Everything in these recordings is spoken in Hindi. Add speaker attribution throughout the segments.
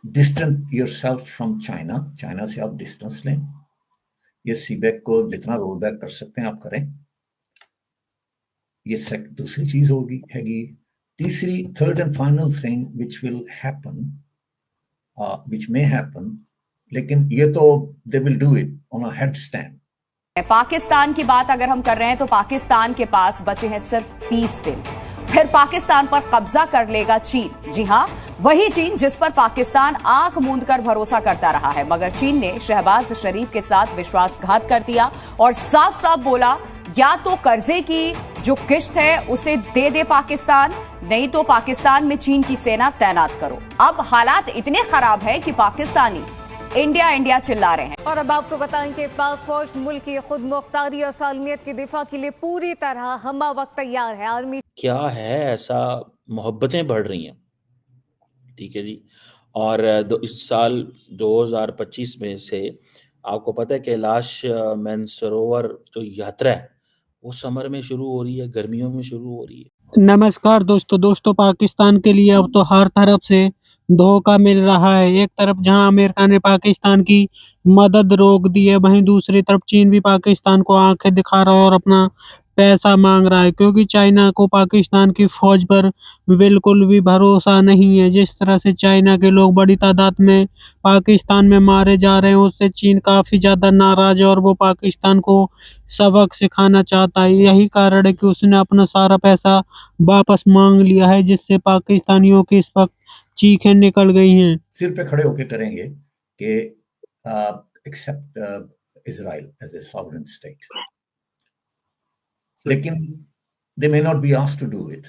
Speaker 1: डिस्टेंस योरसेल्फ फ्रॉम चाइना से आप डिस्टेंस लें। ये सीबैक को जितना रोल बैक कर सकते हैं आप करें। ये दूसरी चीज होगी हैगी। तीसरी, third and final thing which will happen, which may happen, लेकिन ये तो they will do it on a head stand.
Speaker 2: Pakistan की बात अगर हम कर रहे हैं तो पाकिस्तान के पास बचे हैं सिर्फ 30 दिन, फिर पाकिस्तान पर कब्जा कर लेगा चीन। जी हां, वही चीन जिस पर पाकिस्तान आंख मूंद कर भरोसा करता रहा है। मगर चीन ने शहबाज शरीफ के साथ विश्वासघात कर दिया और साफ साफ बोला, या तो कर्जे की जो किश्त है उसे दे पाकिस्तान, नहीं तो पाकिस्तान में चीन की सेना तैनात करो। अब हालात इतने खराब है कि पाकिस्तानी इंडिया इंडिया चिल्ला रहे हैं।
Speaker 3: और अब आपको बताएं कि पाक फौज मुल्क की खुद मुख्तारी और सालमियत के दिफा के लिए पूरी तरह हमा वक्त तैयार है। आर्मी
Speaker 4: क्या है ऐसा, मोहब्बतें बढ़ रही हैं, ठीक है जी। और इस साल 2025 में से आपको पता है कैलाश मानसरोवर जो यात्रा है वो समर में शुरू हो रही है, गर्मियों में शुरू हो रही है।
Speaker 5: नमस्कार दोस्तों, पाकिस्तान के लिए अब तो हर तरफ से धोखा मिल रहा है। एक तरफ जहां अमेरिका ने पाकिस्तान की मदद रोक दी है, वहीं दूसरी तरफ चीन भी पाकिस्तान को आंखें दिखा रहा है और अपना पैसा मांग रहा है, क्योंकि चाइना को पाकिस्तान की फौज पर बिल्कुल भी भरोसा नहीं है। जिस तरह से चाइना के लोग बड़ी तादाद में पाकिस्तान में मारे जा रहे हैं, उससे चीन काफ़ी ज़्यादा नाराज़ है और वो पाकिस्तान को सबक सिखाना चाहता है। यही कारण है कि उसने अपना सारा पैसा वापस मांग लिया है, जिससे पाकिस्तानियों की इस वक्त चीखें निकल गई हैं।
Speaker 1: सिर पे खड़े होकर करेंगे कि accept Israel as a sovereign state, लेकिन they may not be asked to do it.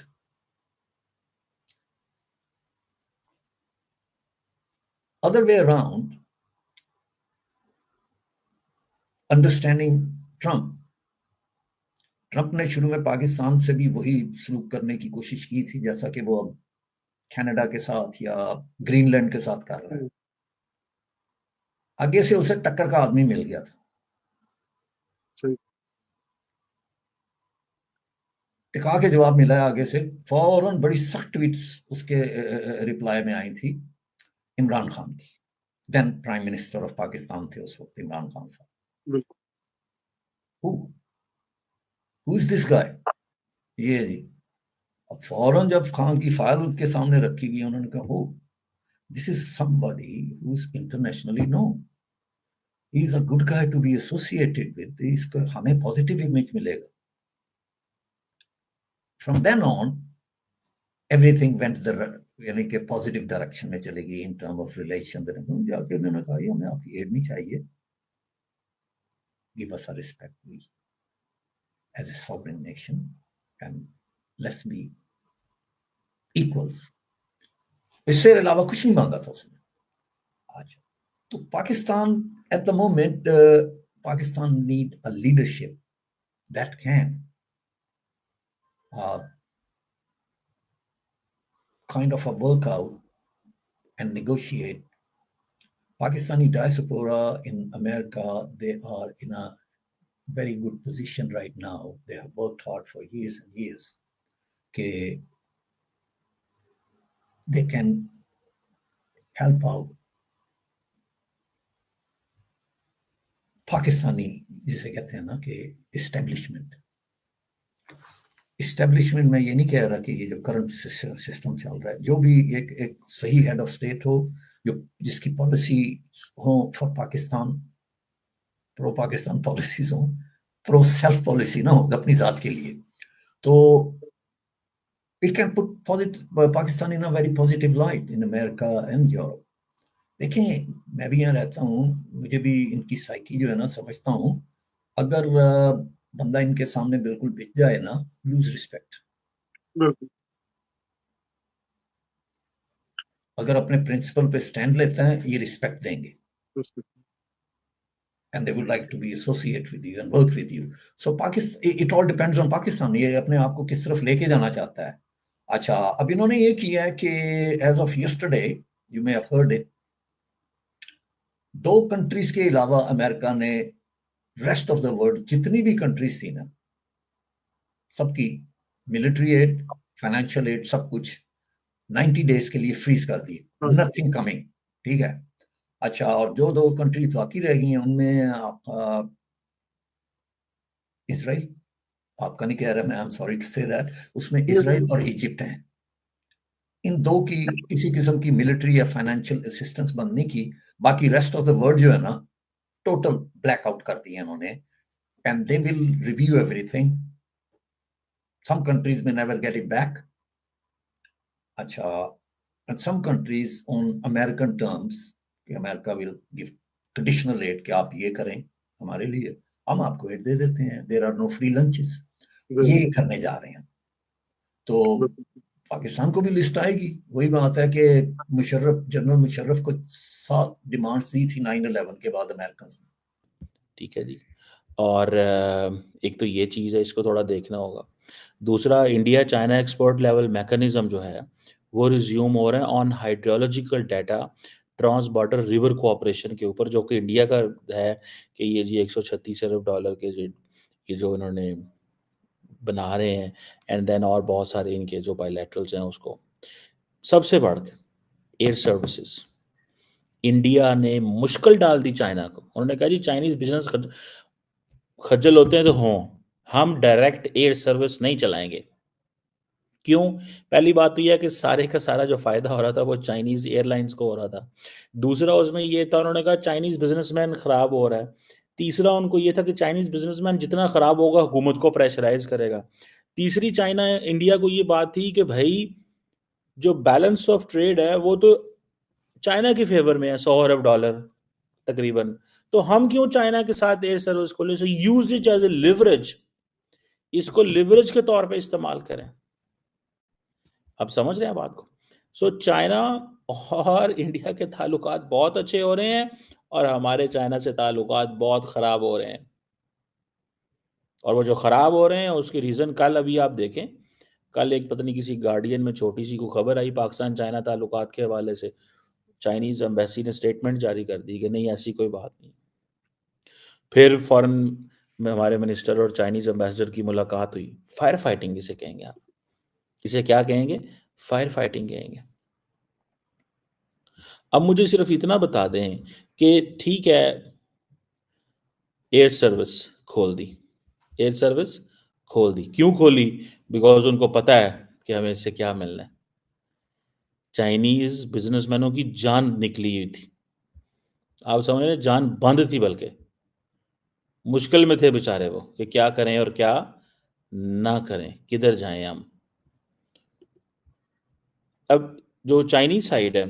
Speaker 1: Other way around, understanding Trump ने शुरू में पाकिस्तान से भी वही सलूक करने की कोशिश की थी जैसा कि वो अब कनाडा के साथ या ग्रीनलैंड के साथ कर रहा है। आगे से उसे टक्कर का आदमी मिल गया था। टिका के जवाब मिला है आगे से, फौरन बड़ी सख्त ट्वीट्स उसके रिप्लाई में आई थी इमरान खान की। Then prime minister of Pakistan थे उस वक्त इमरान खान साहब। Who is this guy? ये जी। अब फौरन जब खान की फाइल उनके सामने रखी गई, उन्होंने कहा, हो this is somebody who is internationally known, he is a good guy to be associated with, इसको हमें पॉजिटिव इमेज मिलेगा। From then on, everything went यानी कि पॉजिटिव डायरेक्शन में चली गई इन टर्म ऑफ रिलेशन। जाके उन्होंने कहा, हमें आपकी एड नहीं चाहिए, give us a respect, we as a sovereign nation and let's be equals. इससे अलावा कुछ नहीं मांगा था उसने। आज तो Pakistan at the moment, Pakistan need a leadership that can kind of a workout and negotiate. Pakistani diaspora in America, they are in a very good position right now. They have worked hard for years and years. Okay, they can help out Pakistani, जिसे कहते हैं ना कि इस्टेब्लिशमेंट में ये नहीं कह रहा कि ये जो करंट सिस्टम चल रहा है, जो भी एक सही हेड ऑफ स्टेट हो, जो जिसकी पॉलिसी हो for Pakistan, pro Pakistan policies हो, प्रो सेल्फ पॉलिसी ना हो अपनी जात के लिए, तो it can put Pakistan in a very positive light in America and Europe. देखें, मैं भी यहाँ रहता हूँ, मुझे भी इनकी साइकी जो है ना समझता हूँ। अगर बंदा इनके सामने बिल्कुल बिक जाए ना, लूज रिस्पेक्ट। अगर अपने प्रिंसिपल पे स्टैंड लेते हैं, ये रिस्पेक्ट देंगे and they would like to be associate with you and work with you. So Pakistan, it all depends on Pakistan, ये अपने आप को किस तरफ लेके जाना चाहता है। अच्छा, अब इन्होंने ये किया है कि as of yesterday, you may have heard it, 2 countries के अलावा अमेरिका ने रेस्ट ऑफ द वर्ल्ड जितनी भी कंट्रीज थी ना, सबकी मिलिट्री एड, फाइनेंशियल एड, सब कुछ 90 डेज के लिए फ्रीज कर दिए। नथिंग कमिंग, ठीक है। अच्छा, और जो 2 कंट्रीज बाकी रह गई हैं उनमें आप इसराइल, आपका नहीं कह रहा मैं, I am sorry to say that, उसमें इसराइल और इजिप्ट हैं। इन 2 की किसी किस्म की मिलिट्री या फाइनेंशियल असिस्टेंस बंद नहीं की, बाकी रेस्ट ऑफ द वर्ल्ड जो है ना टोटल ब्लैकआउट कर दिया इन्होंने, and they will review everything. Some countries में नेवर गेट इट बैक। अच्छा, and some countries on American terms कि America will give traditional aid कि आप ये करें हमारे लिए, हम आपको एड दे देते हैं, there are no free lunches, ये करने जा रहे हैं। तो पाकिस्तान को भी लिस्ट आएगी। वही बात है कि जनरल मुशर्रफ को 7 डिमांड्स दी थी 9/11 के बाद अमेरिकन ने।
Speaker 4: ठीक है जी। और एक तो ये चीज़ है, इसको थोड़ा देखना होगा। दूसरा, India China export level mechanism जो है वो रिज्यूम हो रहा है on hydrological data trans border river cooperation के ऊपर, जो कि इंडिया का है कि ये जी $136 अरब के ये जो इन्होंने बना रहे हैं, एंड देन और बहुत सारे इनके जो बायलैटरल्स हैं उसको। सबसे बढ़कर एयर सर्विसेज, इंडिया ने मुश्किल डाल दी चाइना को। उन्होंने कहा जी चाइनीज बिजनेस खज्जल होते हैं तो हों, हम डायरेक्ट एयर सर्विस नहीं चलाएंगे। क्यों? पहली बात तो यह है कि सारे का सारा जो फायदा हो रहा था वो चाइनीज एयरलाइंस को हो रहा था। दूसरा, उसमें ये था, उन्होंने कहा चाइनीज बिजनेसमैन खराब हो रहा है। तीसरा, उनको ये था कि चाइनीज बिजनेसमैन जितना खराब होगा हुकूमत को प्रेशराइज करेगा। तीसरी, चाइना इंडिया को ये बात थी कि भाई जो बैलेंस ऑफ ट्रेड है वो तो चाइना के फेवर में है, $100 अरब तकरीबन, तो हम क्यों चाइना के साथ एयर सर्विस खोलें? So use it as a leverage, इसको लिवरेज के तौर पे इस्तेमाल करें। अब समझ रहे हैं बात को? सो चाइना और इंडिया के ताल्लुकात बहुत अच्छे हो रहे हैं और हमारे चाइना से ताल्लुकात बहुत खराब हो रहे हैं। और वो जो खराब हो रहे हैं उसके रीजन कल अभी आप देखें, कल एक पता नहीं किसी गार्डियन में छोटी सी को खबर आई पाकिस्तान चाइना ताल्लुकात के हवाले से, चाइनीज एम्बेसी ने स्टेटमेंट जारी कर दी कि नहीं ऐसी कोई बात नहीं। फिर फॉरेन में हमारे मिनिस्टर और चाइनीज एम्बेसडर की मुलाकात हुई। फायर फाइटिंग इसे कहेंगे आप, इसे क्या कहेंगे? फायर फाइटिंग कहेंगे। अब मुझे सिर्फ इतना बता दें कि ठीक है एयर सर्विस खोल दी, एयर सर्विस खोल दी। क्यों खोली? बिकॉज उनको पता है कि हमें इससे क्या मिलना है। चाइनीज बिजनेसमैनों की जान निकली हुई थी, आप समझ रहे, जान बंद थी, बल्कि मुश्किल में थे बेचारे वो कि क्या करें और क्या ना करें, किधर जाएं हम। अब जो चाइनीज साइड है,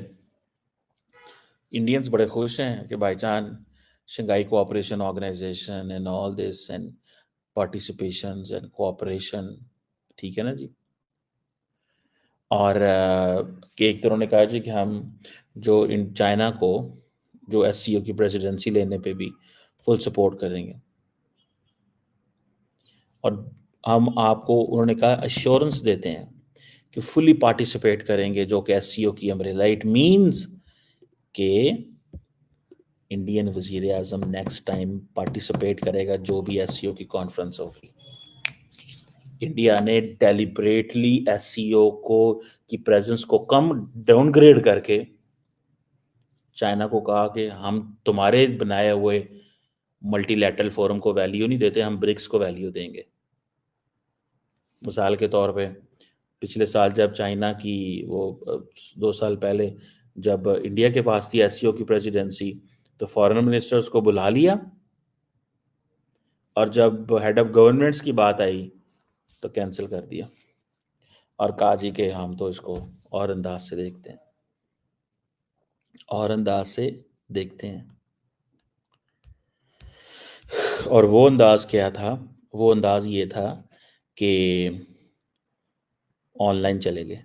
Speaker 4: इंडियंस बड़े खुश हैं कि भाईजान Shanghai cooperation organisation and all this and participations and cooperation, ठीक है ना जी। और कि एक तो उन्होंने कहा जी कि हम जो इन चाइना को जो एससीओ की प्रेसिडेंसी लेने पे भी फुल सपोर्ट करेंगे, और हम आपको उन्होंने कहा अश्योरेंस देते हैं कि फुली पार्टिसिपेट करेंगे जो कि एससीओ की अम्ब्रेला। इट मींस कि इंडियन वजीर आजम नेक्स्ट टाइम पार्टिसिपेट करेगा जो भी एससीओ की कॉन्फ्रेंस होगी। इंडिया ने डेलिबरेटली एससीओ को की प्रेजेंस को कम डाउनग्रेड करके चाइना को कहा कि हम तुम्हारे बनाए हुए मल्टीलैटरल फोरम को वैल्यू नहीं देते, हम ब्रिक्स को वैल्यू देंगे। मिसाल के तौर पे पिछले साल जब चाइना की वो 2 साल पहले जब इंडिया के पास थी एससीओ की प्रेसिडेंसी, तो फॉरेन मिनिस्टर्स को बुला लिया, और जब हेड ऑफ गवर्नमेंट्स की बात आई तो कैंसिल कर दिया और कहा जी कि हम तो इसको और अंदाज से देखते हैं, और अंदाज से देखते हैं। और वो अंदाज क्या था? वो अंदाज ये था कि ऑनलाइन चले गए।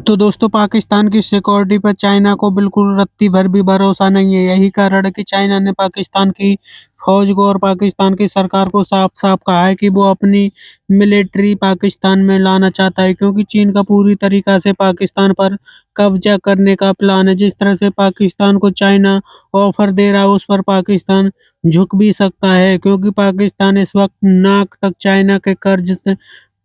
Speaker 5: तो दोस्तों पाकिस्तान की सिक्योरिटी पर चाइना को बिल्कुल रत्ती भर भी भरोसा नहीं है। यही कारण है कि चाइना ने पाकिस्तान की फौज को और पाकिस्तान की सरकार को साफ साफ कहा है कि वो अपनी मिलिट्री पाकिस्तान में लाना चाहता है, क्योंकि चीन का पूरी तरीका से पाकिस्तान पर कब्जा करने का प्लान है। जिस तरह से पाकिस्तान को चाइना ऑफर दे रहा है उस पर पाकिस्तान झुक भी सकता है, क्योंकि पाकिस्तान इस वक्त नाक तक चाइना के कर्ज से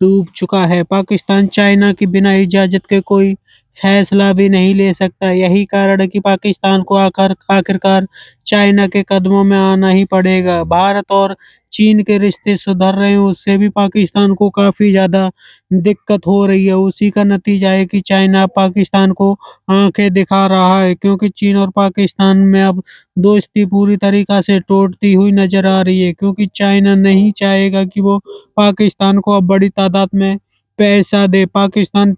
Speaker 5: डूब चुका है। पाकिस्तान चाइना की बिना इजाजत के कोई फैसला भी नहीं ले सकता। यही कारण है कि पाकिस्तान को आखिरकार चाइना के कदमों में आना ही पड़ेगा। भारत और चीन के रिश्ते सुधर रहे हैं, उससे भी पाकिस्तान को काफ़ी ज़्यादा दिक्कत हो रही है। उसी का नतीजा है कि चाइना पाकिस्तान को आंखें दिखा रहा है, क्योंकि चीन और पाकिस्तान में अब दोस्ती पूरी तरीक़ा से टूटती हुई नज़र आ रही है, क्योंकि चाइना नहीं चाहेगा कि वो पाकिस्तान को अब बड़ी तादाद में पैसा दे। पाकिस्तान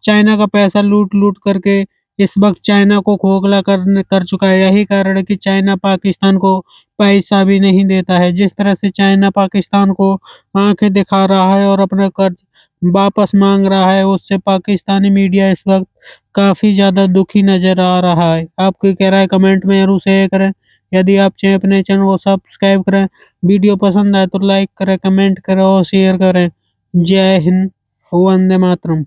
Speaker 5: चाइना का पैसा लूट-लूट करके इस वक़्त चाइना को खोखला कर चुका है। यही कारण है कि चाइना पाकिस्तान को पैसा भी नहीं देता है। जिस तरह से चाइना पाकिस्तान को आंखें दिखा रहा है और अपना कर्ज वापस मांग रहा है, उससे पाकिस्तानी मीडिया इस वक्त काफ़ी ज़्यादा दुखी नज़र आ रहा है। आपकी क्या राय है कमेंट में ज़रूर शेयर करें। यदि आप चाहें अपने चैनल को सब्सक्राइब करें, वीडियो पसंद आए तो लाइक करें, कमेंट करें और शेयर करें। जय हिंद, वंदे मातरम।